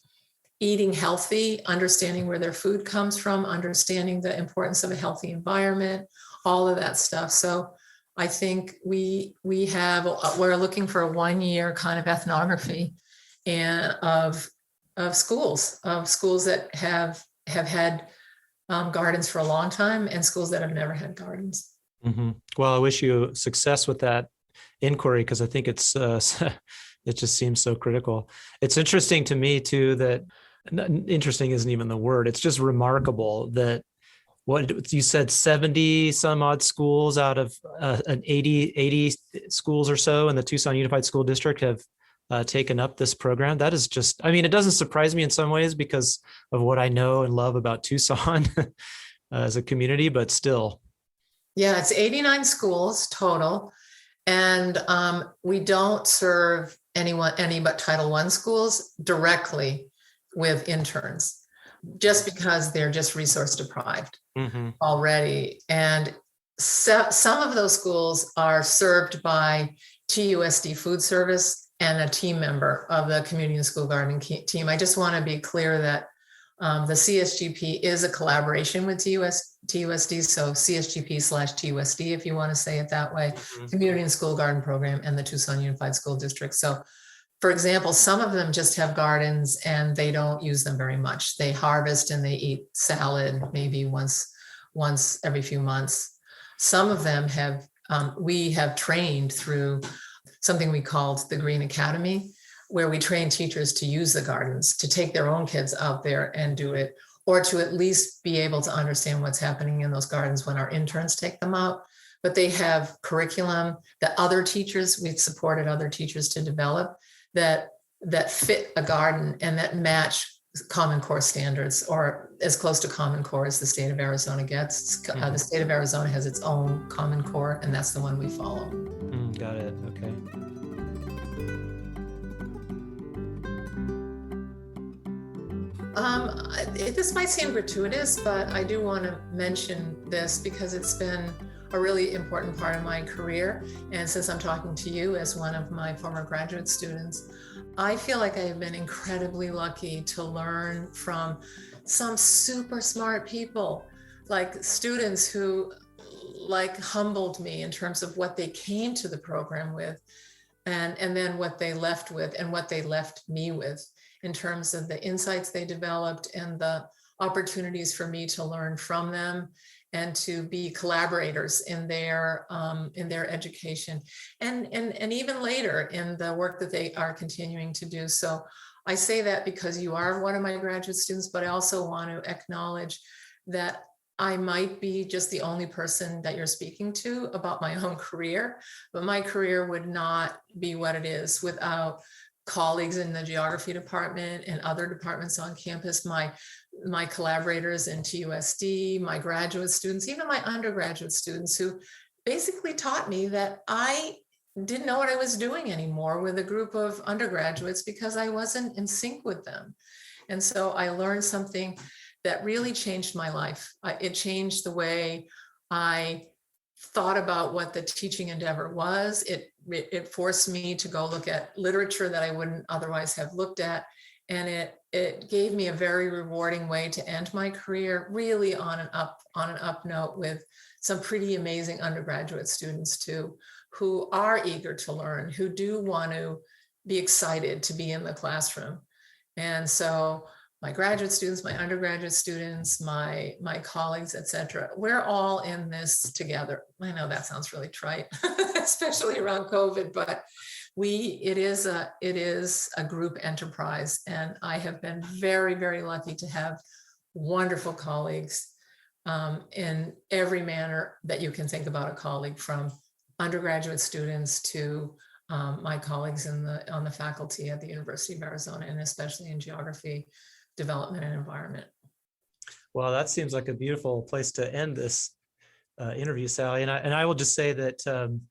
eating healthy, understanding where their food comes from, understanding the importance of a healthy environment, all of that stuff. So I think we're looking for a 1-year kind of ethnography and of schools that have had gardens for a long time and schools that have never had gardens. Mm-hmm. Well, I wish you success with that inquiry because I think it's it just seems so critical. It's interesting to me too that interesting isn't even the word. It's just remarkable that what you said 70 some odd schools out of an 80 schools or so in the Tucson Unified School District have taken up this program. That is just, I mean, it doesn't surprise me in some ways because of what I know and love about Tucson as a community, but still. Yeah, it's 89 schools total. And we don't serve any but Title I schools directly with interns, just because they're just resource deprived already. And some of those schools are served by TUSD Food Service and a team member of the Community and School Gardening team. I just want to be clear that the CSGP is a collaboration with TUSD, so CSGP/TUSD, if you want to say it that way, Community and School Garden Program and the Tucson Unified School District. So, for example, some of them just have gardens and they don't use them very much. They harvest and they eat salad maybe once every few months. Some of them we have trained through something we called the Green Academy, where we train teachers to use the gardens, to take their own kids out there and do it, or to at least be able to understand what's happening in those gardens when our interns take them out. But they have curriculum that we've supported other teachers to develop that fit a garden and that match Common Core standards, or as close to Common Core as the state of Arizona gets. The state of Arizona has its own Common Core, and that's the one we follow. Got it. Okay. This might seem gratuitous, but I do want to mention this because it's been a really important part of my career. And since I'm talking to you as one of my former graduate students, I feel like I have been incredibly lucky to learn from some super smart people, like students who humbled me in terms of what they came to the program with, and then what they left with and what they left me with in terms of the insights they developed and the opportunities for me to learn from them and to be collaborators in their education, and even later in the work that they are continuing to do. So I say that because you are one of my graduate students, but I also want to acknowledge that I might be just the only person that you're speaking to about my own career, but my career would not be what it is without colleagues in the geography department and other departments on campus, my collaborators in TUSD, my graduate students, even my undergraduate students, who basically taught me that I didn't know what I was doing anymore with a group of undergraduates because I wasn't in sync with them. And so I learned something that really changed my life. It changed the way I thought about what the teaching endeavor was. It forced me to go look at literature that I wouldn't otherwise have looked at. And it gave me a very rewarding way to end my career, really on an up note, with some pretty amazing undergraduate students too, who are eager to learn, who do want to be excited to be in the classroom. And so my graduate students, my undergraduate students, my colleagues, et cetera, we're all in this together. I know that sounds really trite, especially around COVID, but it is a group enterprise. And I have been very, very lucky to have wonderful colleagues in every manner that you can think about a colleague, from undergraduate students to my colleagues on the faculty at the University of Arizona, and especially in geography, development, and environment. Well, that seems like a beautiful place to end this interview, Sallie. And I will just say that,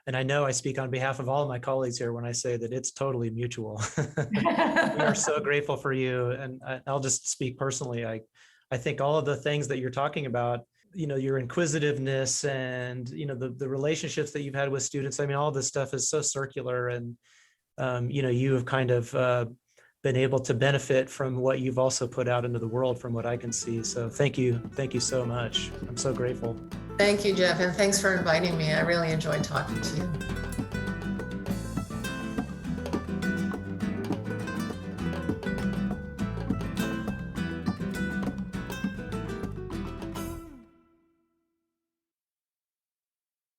and I know I speak on behalf of all of my colleagues here when I say that it's totally mutual. We are so grateful for you. And I'll just speak personally. I think all of the things that you're talking about, your inquisitiveness and, the relationships that you've had with students. I mean, all this stuff is so circular, and, you have kind of been able to benefit from what you've also put out into the world, from what I can see. So thank you so much. I'm so grateful. Thank you, Jeff, and thanks for inviting me. I really enjoyed talking to you.